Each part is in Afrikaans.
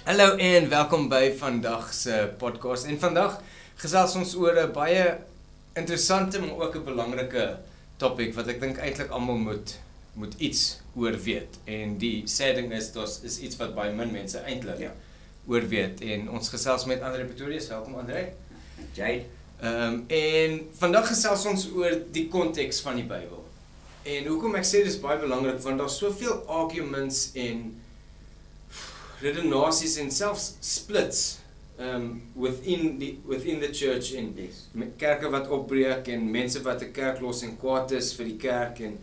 Hallo en welkom by vandag se podcast. En vandag gesels ons oor 'n baie interessante maar ook 'n belangrike topik wat ek dink eintlik almal moet iets oor weet. En die sê ding is iets wat baie min mense eintlik oor weet. En ons gesels met Andre Pretorius. Welkom Andre. Jade. En vandag gesels ons oor die konteks van die Bybel. En hoekom ek sê dis baie belangrik, want daar's soveel arguments en redenasies en selfs splits within the church en kerke wat opbreek en mense wat 'n kerk los en kwaad is vir die kerk en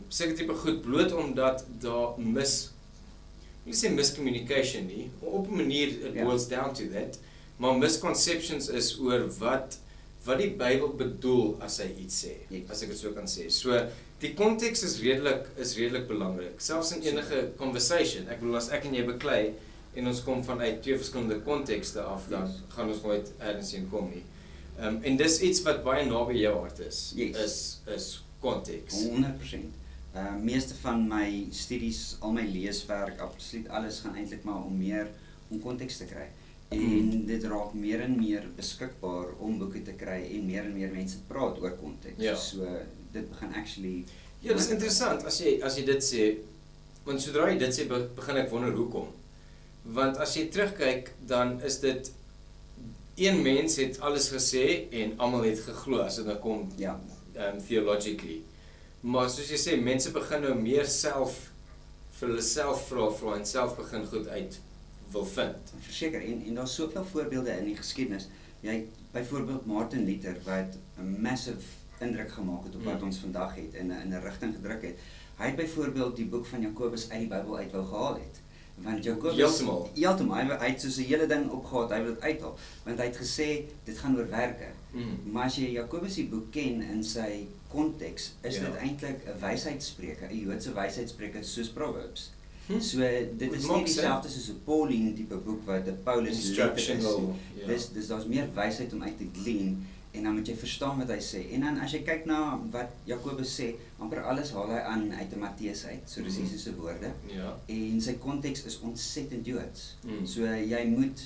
sekere tipe goed bloot omdat daar nie sê miscommunication nie, op 'n manier it boils down to that, maar misconceptions is oor wat die Bybel bedoel as hy iets sê, as ek dit so kan sê. So die konteks is redelik belangrik, selfs in enige conversation. Ek bedoel, as ek en jy beklei en ons kom vanuit twee verskillende kontekste af, dan gaan ons nooit ergens heen kom nie. En dis iets wat baie naby jou hart is, is konteks. 100%. Meeste van my studies, al my leeswerk, absoluut alles gaan eintlik maar om konteks te kry. En dit raak meer en meer beskikbaar om boeke te kry en meer mense praat oor konteks. Ja. So dit begin actually... Ja, dis interessant as jy dit sê, want sodra jy dit sê, begin ek wonder hoekom. Want as jy terugkyk, dan is dit een mens het alles gesê en almal het geglo as dit nou kom theologically. Maar soos jy sê, mense begin nou meer vir hulle self vra en self begin goed uit wil vind. Verseker, en daar's soveel voorbeelde in die geskiedenis. Jy byvoorbeeld Martin Luther wat 'n massive indruk gemaak het op wat ons vandag het en in 'n rigting gedruk het. Hy het byvoorbeeld die boek van Jakobus uit die Bybel uit wou gehaal het. Want Jakobus heeltemal, hy het soos 'n hele ding opgehaal, hy wil dit uithaal, want hy het gesê dit gaan oor werke. Maar as jy Jakobus die boek ken in sy konteks, is dit eintlik 'n wysheidsspreuke, 'n Joodse wysheidsspreuke soos Proverbs. So dit is nie dieselfde soos 'n Pauline tipe boek wat 'n Paulus instructional. Dis daar's meer wysheid om uit te glean en dan moet jy verstaan wat hy sê. En dan as jy kyk na wat Jakobus sê, amper alles haal hy aan uit 'n Matteus uit. So dis Jesus se woorde. Ja. En sy konteks is ontsettend Joods. So jy moet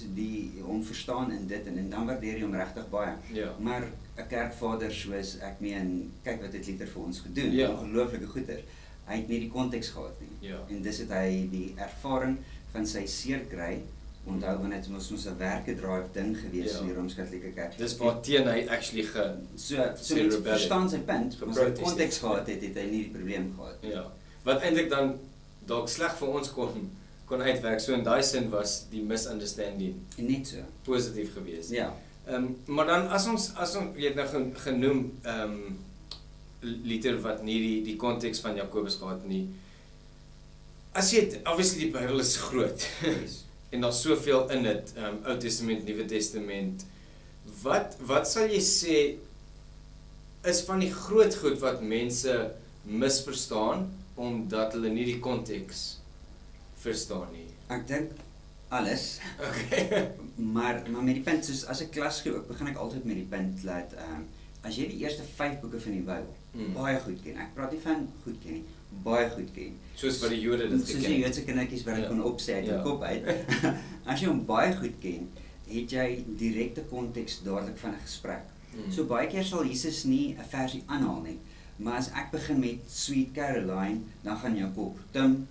hom verstaan in dit en dan waardeer jy hom regtig baie. Ja. Maar 'n kerkvader soos ek meen, kyk wat het Luther vir ons gedoen. Ongelooflike goeie. Hy het nie die konteks gehad nie. En dis het hy die ervaring van sy seer kry. Onthou, want dit was ons 'n werke-drive ding gewees in die Rooms-Katolieke Kerk. Dis waar teen hy actually so mense verstaan sy punt, maar sy konteks gehad het hy nie die probleem gehad. Ja. Wat eintlik dan dalk sleg vir ons kon uitwerk. So in daai sin was die misunderstanding net so positief geweest. Ja. Maar dan as ons jy het nou genoem Luther wat nie die konteks van Jakobus gehad nie. As jy obviously die Bybel is groot. En daar's soveel in dit, Ou Testament, Nuwe Testament. Wat sal jy sê is van die groot goed wat mense misverstaan omdat hulle nie die konteks verstaan nie? Ek dink alles. Okay. maar met die punt, soos as ek klas gee, begin ek altyd met die punt dat as jy die eerste 5 boeke van die Bybel baie goed ken. Ek praat nie van goed ken nie, baie goed ken. Soos wat die Jode dit geken. Soos die Joodse kindertjies wat ek kon opsê uit die kop uit. As jy hom baie goed ken, het jy direkte konteks dadelik van 'n gesprek. So baie keer sal Jesus nie 'n versie aanhaal nie, maar as ek begin met Sweet Caroline, dan gaan jou kop tim.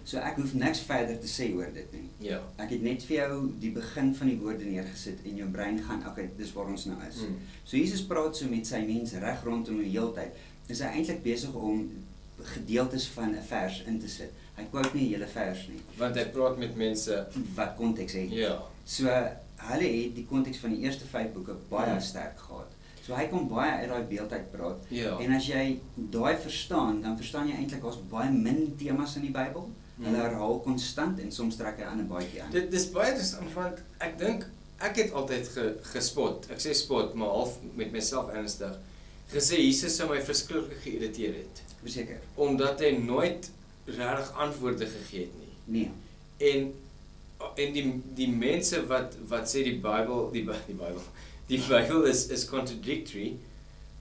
So ek hoef niks verder te sê oor dit nie. Ja. Ek het net vir jou die begin van die woorde neergesit en jou brein gaan, okay, dis waar ons nou is. So Jesus praat so met sy mense reg rondom die heeltyd. Is hy eintlik besig om gedeeltes van 'n vers in te sit. Hy quote nie 'n hele vers nie. Want hy praat met mense wat konteks het. Ja. So hulle het die konteks van die eerste 5 boeke baie sterk gehad. So hy kom baie uit daai beeld uit praat. En as jy daai verstaan, dan verstaan jy eintlik daar's baie min temas in die Bybel. Hulle herhaal konstant en soms trek hy aan 'n baadjie aan. Dit is baie interessant want ek dink ek het altyd gespot. Ek sê spot, maar half met myself ernstig. Gesê Jesus sou my verskriklik geïrriteer het. Verseker. Omdat hy nooit regtig antwoorde gegee het nie. Nee. En die mense wat sê die Bybel is contradictory,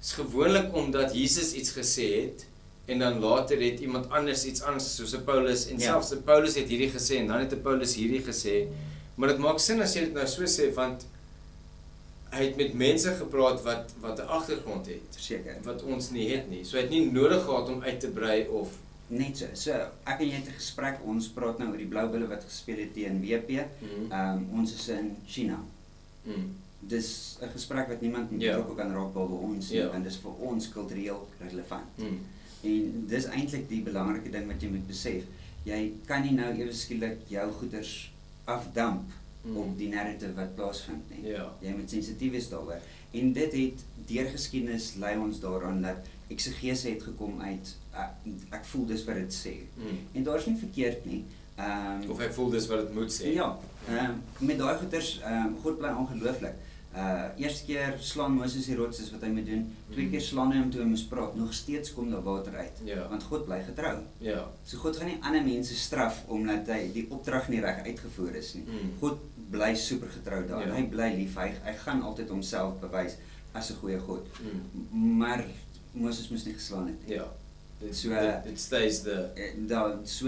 is gewoonlik omdat Jesus iets gesê het en dan later het iemand anders iets anders soos 'n Paulus en Ja. selfs 'n Paulus het hierdie gesê en dan het 'n Paulus hierdie gesê. Maar dit maak sin as jy dit nou so sê want hy het met mense gepraat wat 'n agtergrond het Verseker. wat ons nie het nie. So hy het nie nodig gehad om uit te brei of Net so. So ek en jy het 'n gesprek, ons praat nou oor die Blou Bulle wat gespeel het teen WP. Ons is in China. Dis 'n gesprek wat niemand betrokke kan raak behalwe ons nie, want dis vir ons kultureel relevant. En dis eintlik die belangrike ding wat jy moet besef. Jy kan nie nou ewe skielik jou goeders afdamp op die narrative wat plaasvind nie. Jy moet sensitief wees daaroor. En dit het deur geskiedenis lei ons daaraan dat eksegese het gekom uit ek voel dis wat dit sê. En daar's nie verkeerd nie. Of ek voel dis wat dit moet sê. Ja. Met daai goeters God bly ongelooflik. Eerste keer slaan Moses die rots is wat hy moet doen. Twee keer slaan hy hom toe hy moes praat. Nog steeds kom daar water uit. Want God bly getrou. So God gaan nie ander mense straf omdat hy die opdrag nie reg uitgevoer is nie. God bly super getrou daar. Hy bly lief. Hy gaan altyd homself bewys as 'n goeie God. Maar Moses moes nie geslaan het nie. So it stays the so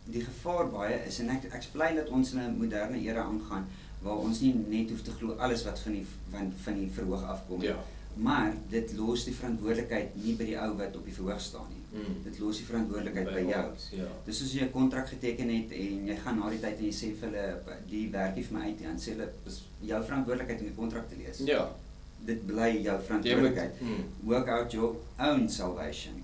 die gevaar baie is en ek is bly dat ons in 'n moderne era aangaan waar ons nie net hoef te glo alles wat van die verhoog afkom nie. Maar dit los die verantwoordelikheid nie by die ou wat op die verhoog staan nie. Dit los die verantwoordelikheid by jou. Dis soos jy 'n kontrak geteken het en jy gaan na die tyd en jy sê vir hulle die werk nie vir my uit nie, dan sê hulle dis jou verantwoordelikheid om die kontrak te lees. Dit bly jou verantwoordelikheid. Work out your own salvation.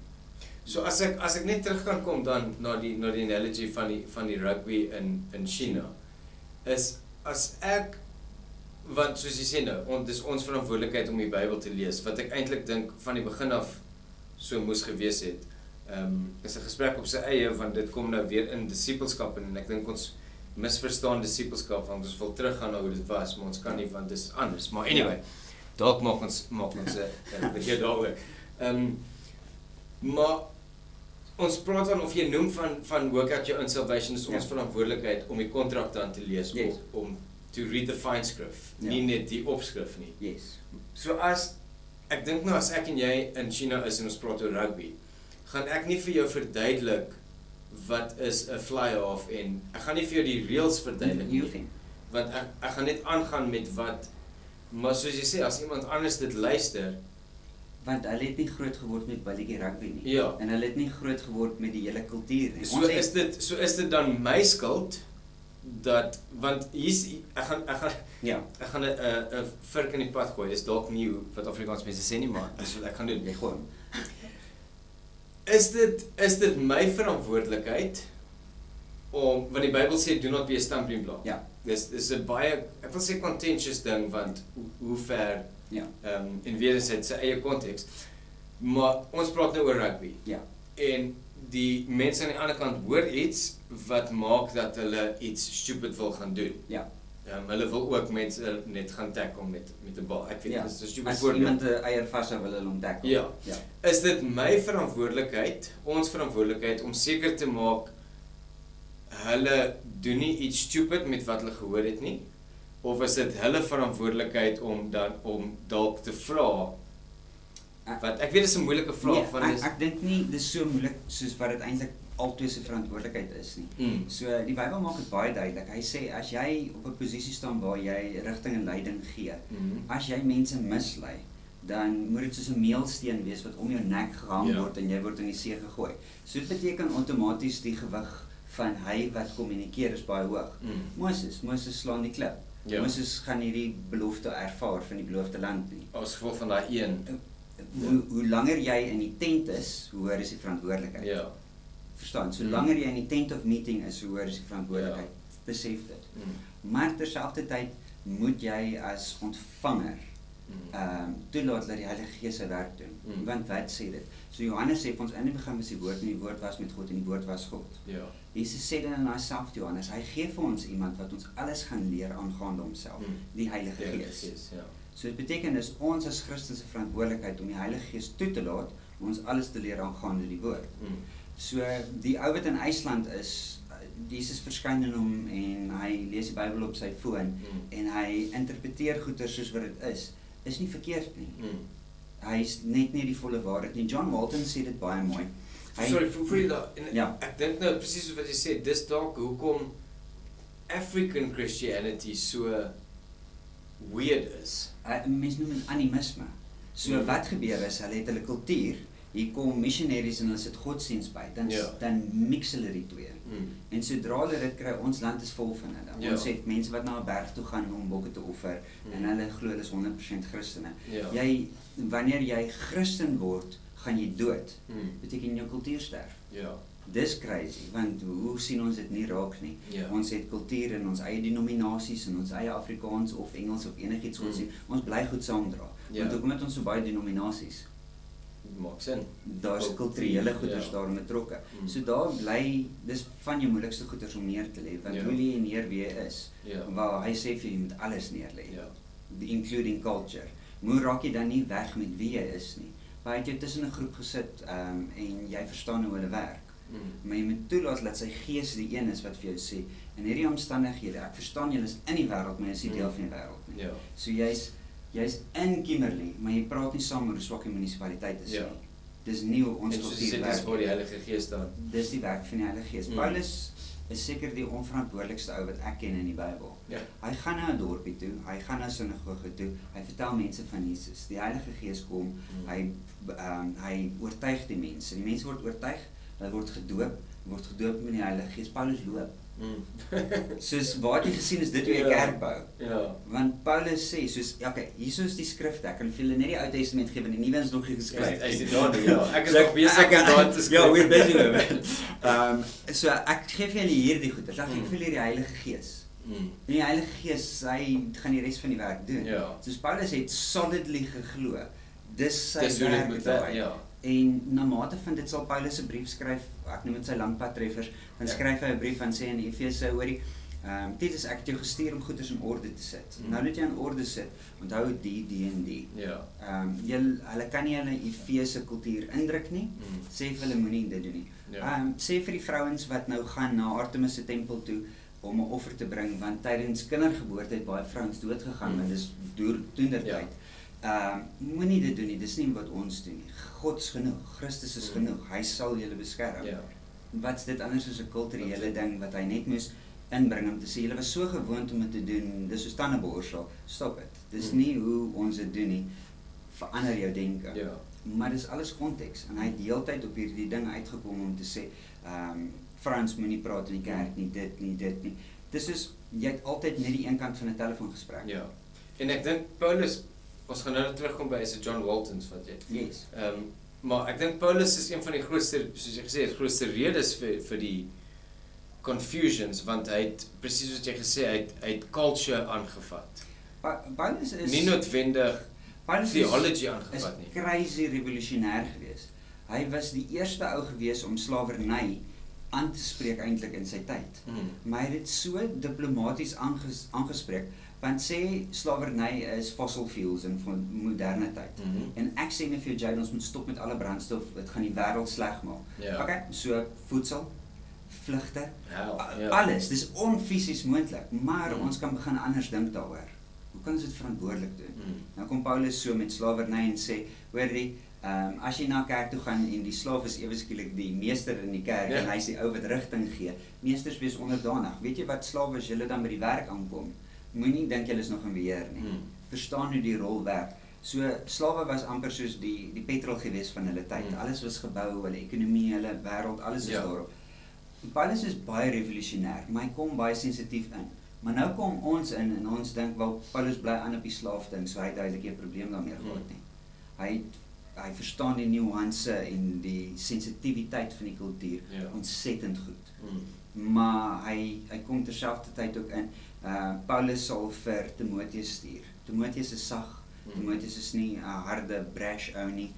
So as ek net terug kan kom dan na die analogy van die rugby in China is as ek want soos jy sê nou, dis ons verantwoordelikheid om die Bybel te lees wat ek eintlik dink van die begin af so moes gewees het. Is 'n gesprek op sy eie want dit kom nou weer in disippelskap en ek dink ons misverstaan disippelskap want ons wil teruggaan na hoe dit was, maar ons kan nie want dis anders. Maar anyway, dalk maak ons 'n video daaroor. Maar ons praat dan of jy noem van work out your own salvation is ons verantwoordelikheid om die kontrak dan te lees om to read the fine skrif, nie net die opskrif nie. So as ek dink nou as ek en jy in China is en ons praat oor rugby, gaan ek nie vir jou verduidelik wat is 'n fly-half en ek gaan nie vir jou die reëls verduidelik nie. Want ek gaan net aangaan met wat maar soos jy sê as iemand anders dit luister want hulle het nie groot geword met balletjie rugby nie. Ja. En hulle het nie groot geword met die hele kultuur nie. So is dit dan my skuld dat want hier's ek gaan ek gaan 'n vurk in die pad gooi. Is dalk nie wat Afrikaans mense sê nie, maar dis wat ek gaan doen. Jy gooi. Is dit my verantwoordelikheid om want die Bybel sê do not be a stumbling block. Dis 'n baie ek wil sê contentious ding want hoe ver en weer is dit sy eie konteks. Maar ons praat nou oor rugby. En die mense aan die ander kant hoor iets wat maak dat hulle iets stupid wil gaan doen. Hulle wil ook mense net gaan tackle met 'n bal. Ek weet dis 'n stupid voorbeeld. As iemand 'n eier vashou wil hulle hom tackle. Is dit my verantwoordelikheid, ons verantwoordelikheid om seker te maak hulle doen nie iets stupid met wat hulle gehoor het nie? Of is dit hulle verantwoordelikheid om dalk te vra? Want ek weet dit is 'n moeilike vraag van ek dink nie dis so moeilik soos wat dit eintlik altyd se verantwoordelikheid is nie. So die Bybel maak dit baie duidelik. Hy sê as jy op 'n posisie staan waar jy rigting en leiding gee, as jy mense mislei, dan moet dit soos 'n meelsteen wees wat om jou nek gehang word en jy word in die see gegooi. So dit beteken outomaties die gewig van hy wat kommunikeer is baie hoog. Moses slaan die klip. Moses gaan hierdie belofte ervaar van die beloofde land nie. As gevolg van daai een. Hoe langer jy in die tent is, hoe hoër is die verantwoordelikheid. Verstaan? So langer jy in die tent of meeting is, hoe hoër is die verantwoordelikheid. Besef dit. Maar terselfdertyd moet jy as ontvanger toelaat dat die Heilige Gees sy werk doen. Want wat sê dit? So Johannes sê vir ons in die begin was die woord en die woord was met God en die woord was God. Jesus sê dan in daai selfde Johannes, hy gee vir ons iemand wat ons alles gaan leer aangaande homself, die Heilige Gees. So dit beteken is ons as Christen se verantwoordelikheid om die Heilige Gees toe te laat om ons alles te leer aangaande die woord. So die ou wat in IJsland is, Jesus verskyn in hom en hy lees die Bybel op sy foon en hy interpreteer goeie soos wat dit is nie verkeerd nie. Hy is net nie die volle waarheid nie. John Walton sê dit baie mooi. Sorry, voor jy daar, en Ja. ek dink nou presies wat jy sê, dis dalk hoekom African Christianity so weird is. Mense noem dit animisme. So wat gebeur is, hulle het hulle kultuur, hier kom missionaries en hulle sit godsdienst by, dan mix hulle die twee. En sodra hulle dit kry, ons land is vol van hulle. Ons het mense wat na 'n berg toe gaan om bokke te offer, en hulle glo hulle is 100% Christene. Wanneer jy Christen word, gaan jy dood. Beteken jou kultuur sterf. Dis crazy, want hoe sien ons dit nie raak nie? Ons het kultuur in ons eie denominasies, in ons eie Afrikaans of Engels of enigiets godsdienst. Ons bly goed saamdra. Want hoekom het ons so baie denominasies? Maak sin. Daar's kulturele goeders daarin betrokke. So daar bly, dis van jou moeilikste goeders om neer te lê, want hoe lê jy neer wie jy is? Waar hy sê vir jy moet alles neer lê. Including culture. Hoe raak jy dan nie weg met wie jy is nie? Maar het jy tussen 'n groep gesit en jy verstaan hoe hulle werk. Maar jy moet toelaat dat sy gees die een is wat vir jou sê, in hierdie omstandighede, ek verstaan julle is in die wêreld, maar jy is nie deel van die wêreld nie. So jy's in Kimberley, maar jy praat nie saam oor hoe swak die munisipaliteit is nie. Dis nie hoe ons kultuur werk. Dis waar die Heilige Gees dan. Dis die werk van die Heilige Gees. Paulus is seker die onverantwoordelikste ou wat ek ken in die Bybel. Hy gaan na 'n dorpie toe, hy gaan na 'n sinagoge toe, hy vertel mense van Jesus. Die Heilige Gees kom, hy oortuig die mense. Die mense word oortuig, hulle word gedoop met die Heilige Gees. Paulus loop. Soos waar jy gesien is dit hoe jy kerk bou. Want Paulus sê, soos, hier is die skrifte, ek kan vir julle net die Ou Testament gee, want die Nuwe is nog nie geskryf. Hy sê daar, ek is nog besig om daar te skryf. We're busy with it. So ek gee vir julle hierdie goeders, dan gee ek vir julle die Heilige Gees. En die Heilige Gees, hy gaan die res van die werk doen. Soos Paulus het solidly geglo, dis sy werk daai. En na mate van dit sal Paulus 'n brief skryf, ek noem dit sy langpadtreffers, dan skryf hy 'n brief en sê in Efese hoorie, Titus, ek het jou gestuur om goeders in orde te sit. Nou dat jy in orde sit, onthou die en die. Hulle kan nie hulle Efese kultuur indruk nie, sê vir hulle moenie dit doen nie. Sê vir die vrouens wat nou gaan na Artemis se tempel toe, om 'n offer te bring, want tydens kindergeboorte het baie vrouens dood gegaan, want dis toentertyd. Moenie dit doen nie, dis nie wat ons doen nie. God is genoeg, Christus is genoeg, hy sal julle beskerm. Wat's dit anders as 'n kulturele ding wat hy net moes inbring om te sê, julle was so gewoond om dit te doen, dis soos tandeborsel, stop it. Dis nie hoe ons dit doen nie, verander jou denke. Maar dis alles konteks, en hy het die hele tyd op hierdie ding uitgekom om te sê, Frans moenie praat in die kerk nie, dit nie. Dis soos, jy het altyd net die een kant van 'n telefoongesprek. En ek dink Paulus, ons gaan nou terugkom by is John Waltons wat jy. Maar ek dink Paulus is een van die grootste, soos jy gesê het, grootste redes vir die confusions, want hy het, presies wat jy gesê, hy het culture aangevat. Paulus is nie noodwendig theology aangevat nie. Is crazy revolutionêr geweest. Hy was die eerste ou geweest om slawerny aan te spreek eintlik in sy tyd. Maar hy het dit so diplomaties aangespreek, want sê slawerny is fossil fuels in moderne tyd. En ek sê net vir jou, ons moet stop met alle brandstof, dit gaan die wêreld sleg maak. So voedsel, vlugte, alles, dis onfisies moontlik, maar ons kan begin anders dink daaroor. Hoe kan ons dit verantwoordelik doen? Nou kom Paulus so met slawerny en sê, hoorie, as jy na kerk toe gaan en die slaaf is ewe skielik die meester in die kerk en hy is die ou wat rigting gee, meesters wees onderdanig. Weet jy wat slawe as julle dan by die werk aankom? Moenie dink julle is nog in beheer nie. Verstaan hoe die rol werk. So slawe was amper soos die petrol gewees van hulle tyd. Alles was gebou, hulle ekonomie, hulle wêreld, alles is daarop. Paulus is baie revolutionêr, maar hy kom baie sensitief in. Maar nou kom ons in en ons dink wel Paulus bly aan op die slaaf ding, so hy het duidelik geen probleem daarmee gehad nie. Hy verstaan die nuance en die sensitiwiteit van die kultuur ontsettend goed. Maar hy kom terselfdertyd ook in, Paulus sal vir Timoteus stuur. Timoteus is sag, Timoteus is nie 'n harde brash ou nie.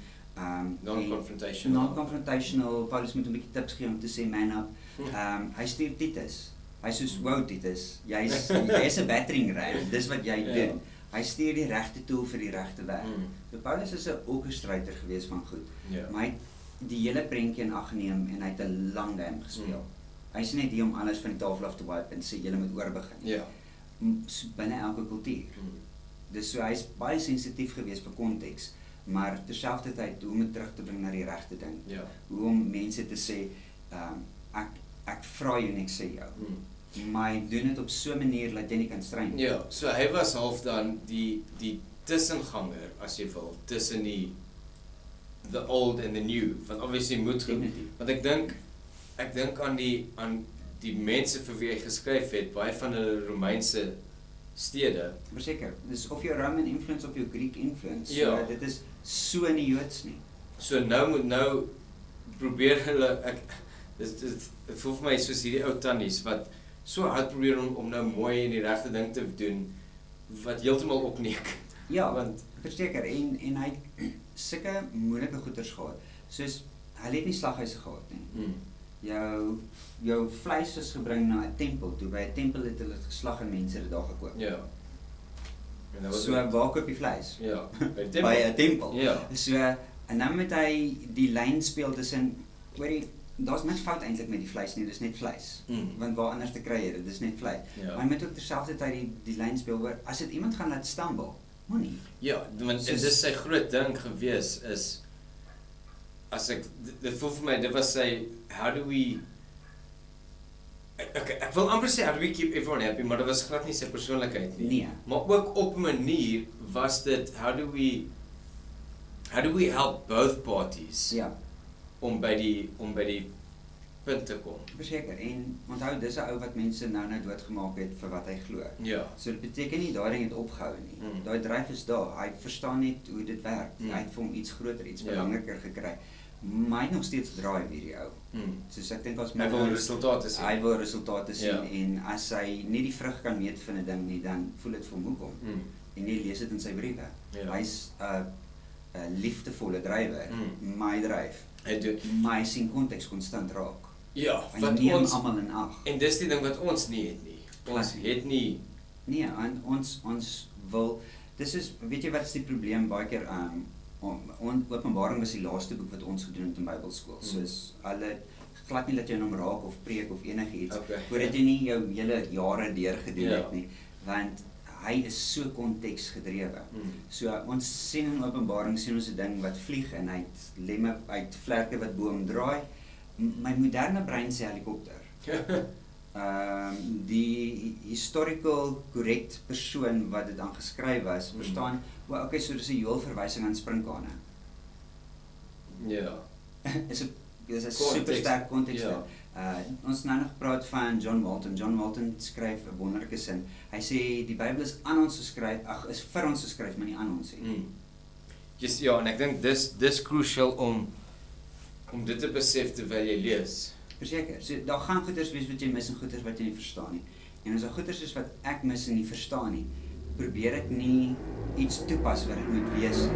Non-confrontational. Paulus moet 'n bietjie tips gee om te sê man up. Hy stuur Titus. Hy sê wow Titus, jy's 'n battering ram. Dis wat jy doen. Hy stuur die regte tool vir die regte werk. So Paulus is 'n orchestrator gewees van goed. Maar hy het die hele prentjie in ag geneem en hy het 'n lang game gespeel. Hy is net hier om alles van die tafel af te wipe en sê julle moet oorbegin. Binne elke kultuur. Dus so hy is baie sensitief gewees vir konteks. maar terselfdertyd hoe om dit terug te bring na die regte ding. Ja. Hoe om mense te sê, ek vra jou en ek sê jou. Maar hy doen dit op so 'n manier dat jy nie kan strei nie. Ja, so hy was half dan die tussenganger, as jy wil, tussen the old and the new, want obviously moet want ek dink aan die mense vir wie hy geskryf het, baie van hulle Romeinse stede. Verseker, dis of jou Roman influence of jou Greek influence, Ja. so dit is so nie Joods nie. So nou probeer hulle, dit voel vir my soos hierdie ou tannies, wat so hard probeer om nou mooi en die regte ding te doen, wat heeltemal opneek. Ja, Want verseker, en hy het sulke moeilike goeters gehad, soos, hy het nie slaghuise gehad nie. Jou vleis is gebring na 'n tempel toe, by 'n tempel het hulle geslag en mense het daar gekoop. Ja. En So, waar koop jy vleis? Ja, By 'n tempel. Ja. So, en dan moet hy die lyn speel tussen, daar's niks fout eintlik met die vleis nie, dis net vleis. Want waar anders te kry jy dit, dis net vleis. Ja. Maar hy moet ook terselfdertyd die lyn speel oor, as dit iemand gaan laat stumble, moenie. Ja, want en dis sy groot ding gewees is, as dit voel vir my, dit was sy, how do we, ek wil amper sê, how do we keep everyone happy, maar dit was glad nie sy persoonlikheid nie. Nee. Maar ook op 'n manier was dit, how do we help both parties Ja. om by die punt te kom. Verseker, en onthou, dis 'n ou wat mense nou doodgemaak het vir wat hy glo. Ja. So dit beteken nie daai ding het opgehou nie. Mm. Daai dryf is daar. Hy verstaan net hoe dit werk. Mm. Hy het vir hom iets groter, iets Ja. belangriker gekry. Maar hy het nog steeds draai op hierdie ou. Soos ek dink as Hy wil resultate sien. Hy wil resultate sien, Ja. en as hy nie die vrug kan meet van 'n ding nie, dan voel dit vir hom hoekom. En jy lees dit in sy briewe. Ja. Hy's 'n liefdevolle drywer, maar hy dryf. Hy doen. Maar hy sien konteks konstant raak. Ja, Hy wat neem ons almal in ag. en dis die ding wat ons nie het nie. Ons Glad het nie. Nee, en ons wil, dis is, weet jy wat is die probleem baie keer, Openbaring was die laaste boek wat ons gedoen het in Bybelskool, soos hulle glad nie dat jy hom raak of preek of enigiets, Okay. voordat jy nie jou hele jare deur gedoen Ja. het nie, want hy is so konteksgedrewe. So ons sien in Openbaring sien ons 'n ding wat vlieg en hy het lemme, hy het vlerke wat bo hom draai. My moderne brein sê helikopter. Die historical correct persoon wat dit aangeskryf was, verstaan, okay, so dis 'n heel verwysing aan sprinkane. Ja. Dis 'n Context. super sterk konteks. Ja. Ons nou nog gepraat van John Walton. John Walton skryf 'n wonderlike sin. Hy sê die Bybel is aan ons geskryf, is vir ons geskryf, maar nie aan ons nie. Yes, ja, en ek dink dis crucial om dit te besef terwyl jy lees. Verseker, so daar gaan goeders wees wat jy mis en goeders wat jy nie verstaan nie. En as daar goeders is wat ek mis en nie verstaan nie, probeer ek nie iets toepas wat dit moet wees nie.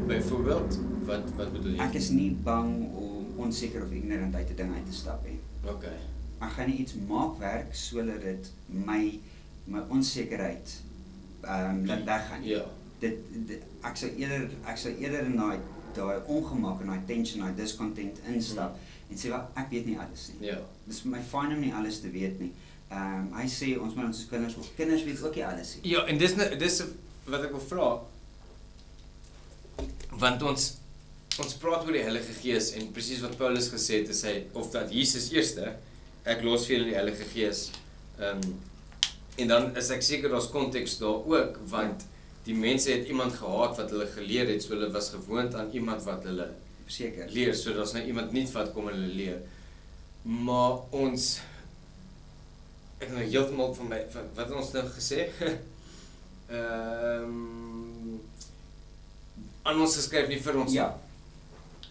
Byvoorbeeld, wat bedoel jy? Ek is nie bang om onseker of ignorant uit 'n ding uit te stap nie. Okay. Ek gaan nie iets maak werk sodat dit my onsekerheid laat weggaan. Ja. Ek sou eerder in daai ongemak en daai tension, daai discontent instap en sê wat ek weet nie alles nie. Ja. Dis vir my fyn om nie alles te weet nie. Hy sê ons moet ons kinders weet ook nie alles nie. Ja, en dis wat ek wil vra. Want ons praat oor die Heilige Gees en presies wat Paulus gesê het, is hy of dat Jesus eerste, ek los vir julle die Heilige Gees. En dan is ek seker daar's konteks daar ook, want die mense het iemand gehad wat hulle geleer het, so hulle was gewoond aan iemand wat hulle Verseker. leer, so daar's nou iemand nie wat kom hulle leer. Maar ons, ek nou heeltemal van my, wat het ons nou gesê? Aan ons geskryf, nie vir ons. Ja.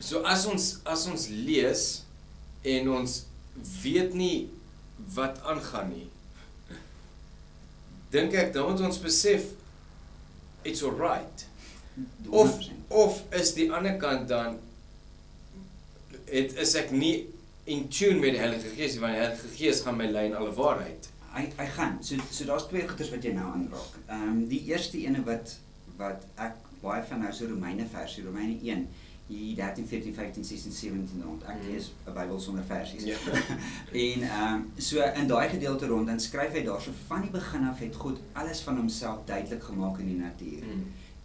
So as ons lees en ons weet nie wat aangaan nie, dink ek dan moet ons besef it's alright. 100%. Of is die ander kant dan is ek nie in tune met die Heilige Gees nie, want die Heilige Gees gaan my lei in alle waarheid. Hy gaan. So daar's twee goeders wat jy nou aanraak. Die eerste ene wat ek baie van nou so Romeine 1, hier 13, 14, 15, 16, 17 rond. Ek lees 'n Bybel sonder versies. Ja. En so in daai gedeelte rond, dan skryf hy daarso van die begin af het God alles van homself duidelik gemaak in die natuur.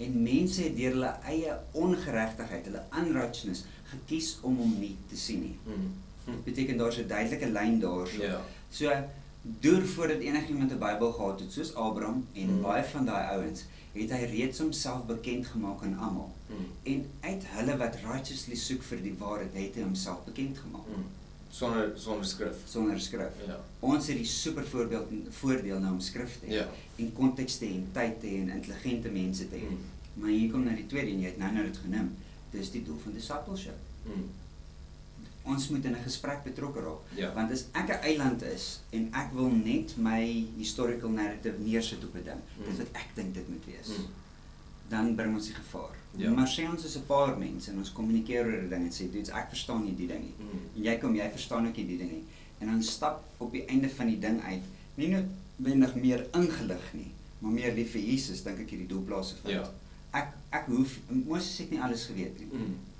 En mense het deur hulle eie ongeregtigheid, hulle unrighteousness, gekies om hom nie te sien nie. Dit beteken daar's 'n duidelike lyn daarso. Ja. So, deur voordat enigiemand 'n Bybel gehad het, soos Abraham en baie van daai ouens, het hy reeds homself bekend gemaak aan almal. En uit hulle wat righteously soek vir die waarheid, het hy homself bekend gemaak. Sonder skrif. Sonder skrif. Ja. Ons het die super voordeel nou om skrif te hê. Ja. En konteks te hê, en tyd te hê, en intelligente mense te hê. Maar hier kom nou die tweede, en jy het nou dit genoem, dis die doel van discipleship. Ons moet in 'n gesprek betrokke raak. Ja. Want as ek 'n eiland is, en ek wil net my historical narrative neersit op 'n ding, dis wat ek dink dit moet wees, dan bring ons die gevaar. Ja. Maar sê ons is 'n paar mense, en ons kommunikeer oor 'n ding, en sê, dudes, ek verstaan nie die ding nie. En jy verstaan ook nie die ding nie. En dan stap op die einde van die ding uit, nie noodwendig meer ingelig nie, maar meer lief vir Jesus, dink ek hierdie doelplaas vind. Ja. Ek hoef, Moses het nie alles geweet nie.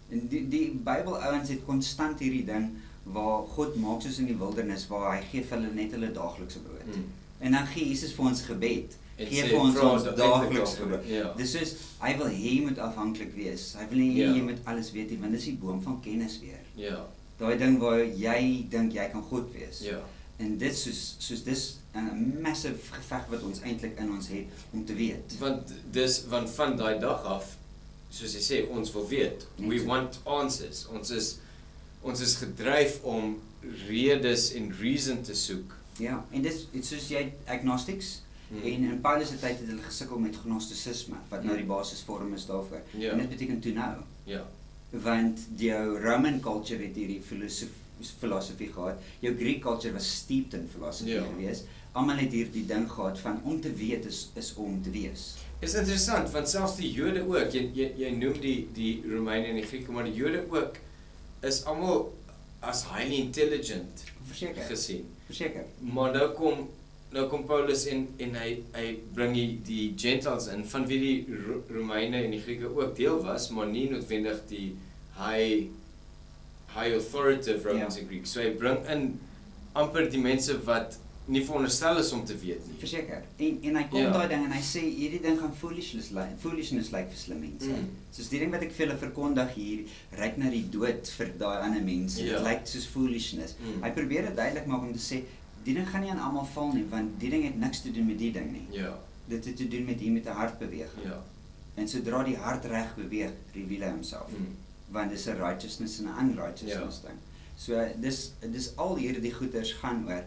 En die Bybelouens het konstant hierdie ding, waar God maak soos in die wildernis, waar hy gee vir hulle net hulle daaglikse brood. En dan gee Jesus vir ons gebed, gee vir ons daaglikse brood. Ja. Dis soos, hy wil hê jy moet afhanklik wees, hy wil nie hê jy moet alles weet nie, want dis die boom van kennis weer. Ja. Daai ding waar jy dink jy kan God wees. Ja. En dit soos dis 'n massive geveg wat ons eintlik in ons het om te weet. Want van daai dag af, soos jy sê, ons wil weet. We want answers. Ons is gedryf om redes en reason te soek. Ja, en dit soos jy agnostics, en in Paulus se tyd het hulle gesukkel met gnostisisme, wat nou die basisvorm is daarvoor. Ja. En dit beteken to know. Ja. Want jou Roman culture het hierdie filosofie gehad, jou Greek culture was steeped in filosofie gewees. Almal het hierdie ding gehad van om te weet is om te wees. Is interessant, want selfs die Jode ook, jy noem die Romeine en die Grieke, maar die Jode ook, is almal as highly intelligent gesien. Verseker. Maar nou kom Paulus en hy bring die Gentiles in, van wie die Romeine en die Grieke ook deel was, maar nie noodwendig die high authoritative Romans en Greeks. So hy bring in amper die mense wat nie veronderstel is om te weet nie. Verseker. En hy kom daai ding en hy sê hierdie ding gaan foolishness lyk vir slim mense. Soos die ding wat ek vir hulle verkondig hier, ryk na die dood vir daai ander mense. Dit lyk soos foolishness. Hy probeer dit duidelik maak om te sê die ding gaan nie aan almal val nie, want die ding het niks te doen met die ding nie. Ja. Dit het te doen met hier met 'n hartbeweging. Ja. En sodra die hart reg beweeg, reveal hy homself. Want dis 'n righteousness en 'n unrighteousness ding. So dis al hierdie goeters gaan oor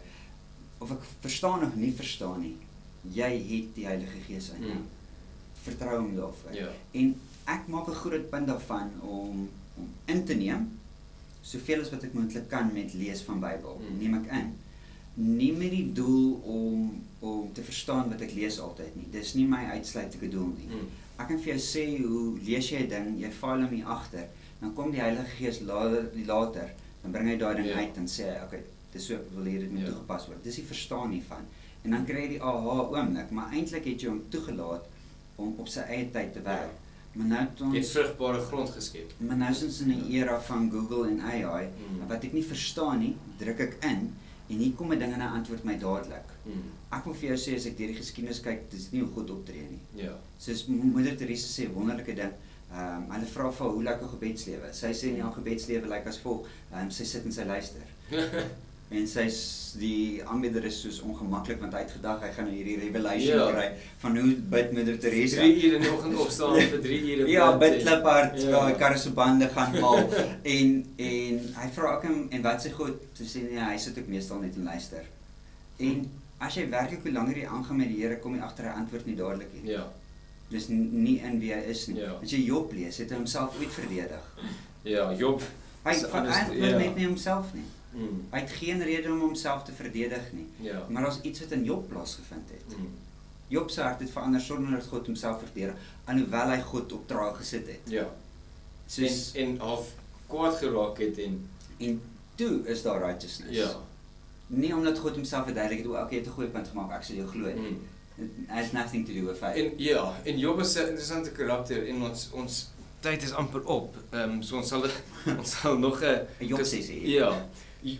of ek verstaan of nie verstaan nie. Jy het die Heilige Gees in jou. Vertrou hom daarvoor. Ja. En ek maak 'n groot punt daarvan om in te neem soveel as wat ek moontlik kan met lees van Bybel. Neem ek in. Nie met die doel om te verstaan wat ek lees altyd nie. Dis nie my uitsluitlike doel nie. Ek kan vir jou sê hoe lees jy 'n ding, jy val hom hier agter, dan kom die Heilige Gees later, dan bring hy daai ding uit en sê hy, okay, dis so wil hê dit moet toegepas word. Dis die verstaan hiervan. En dan kry jy die aha oomblik, maar eintlik het jy hom toegelaat om op sy eie tyd te werk. Maar nou het ons jy het vrugbare grond geskep. Maar nou is ons in 'n era van Google en AI, wat ek nie verstaan nie, druk ek in en hier kom 'n ding en hy antwoord my dadelik. Ek wil vir jou sê as ek deur die geskiedenis kyk, dis nie hoe God optree nie. Ja. Soos Moeder Teresa sê, wonderlike ding. Hulle vra vir hoe lyk 'n gebedslewe? Sy sê nie 'n gebedslewe lyk as volg. Sy sit en sy luister. En sy's die aanbidder is soos ongemaklik want hy het gedag hy gaan nou hierdie revelation kry van hoe bid Moeder Teresa. 3 uur in die oggend opstaan vir 3 ure. Ja, bid kliphard, karre se bande gaan haal. en hy vra ook hom en wat sê God? Toe sê nee, hy sit ook meestal net en luister. En as jy werklik hoe langer jy aangaan met die Here, kom jy agter hy antwoord nie dadelik nie. Ja. Dis nie in wie hy is nie. Ja. As jy Job lees, het hy homself ooit verdedig. Ja, Job. Hy net nie homself nie. Hy het geen rede om homself te verdedig nie. Ja. Maar daar's iets wat in Job plaasgevind het. Job se hart het verander sonder dat God homself verdedig, alhoewel hy God op traag gesit het. Ja. Soos en half kwaad geraak het en toe is daar righteousness. Ja. Nie omdat God homself verduidelik het, okay, jy het 'n goeie punt gemaak, ek sal jou glo nie. It has nothing to do with faith. En Job is 'n interessante karakter en ons tyd is amper op. So ons sal nog 'n Job sessie. Ja.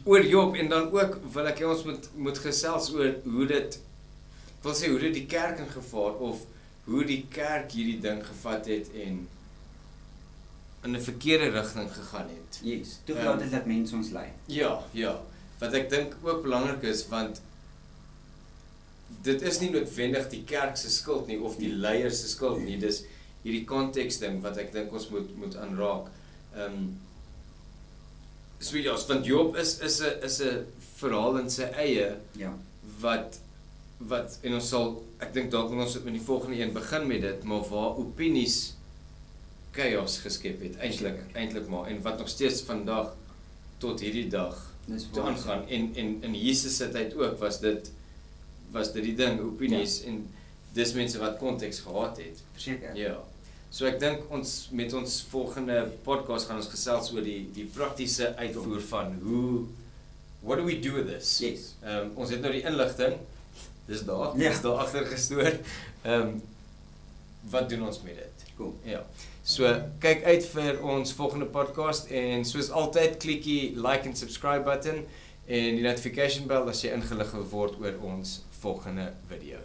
Oor Job en dan ook wil ek ons moet gesels oor hoe dit die kerk in gevaar of hoe die kerk hierdie ding gevat het en in 'n verkeerde rigting gegaan het. Yes, toegelaat het dat mense ons lei. Ja, wat ek dink ook belangrik is, want dit is nie noodwendig die kerk se skuld nie, of die leiers se skuld nie, dis hierdie konteks ding wat ek dink ons moet aanraak. So ja, want Job is 'n verhaal in sy eie, Ja. wat en ons sal, ek dink dalk ons in die volgende een begin met dit, maar waar opinies chaos geskep het, eintlik maar, en wat nog steeds vandag tot hierdie dag toe aangaan, en in Jesus se tyd ook was dit die ding, opinies, en dis mense wat konteks gehad het. Verseker. Ja. So ek dink met ons volgende podcast gaan ons gesels oor die praktiese uitvoer van what do we do with this? Yes. Ons het nou die inligting, dis daar agter gestoor. Wat doen ons met dit? Cool. Ja. So kyk uit vir ons volgende podcast, en soos altyd klik die like en subscribe button en die notification bell as jy ingelig word oor ons volgende video.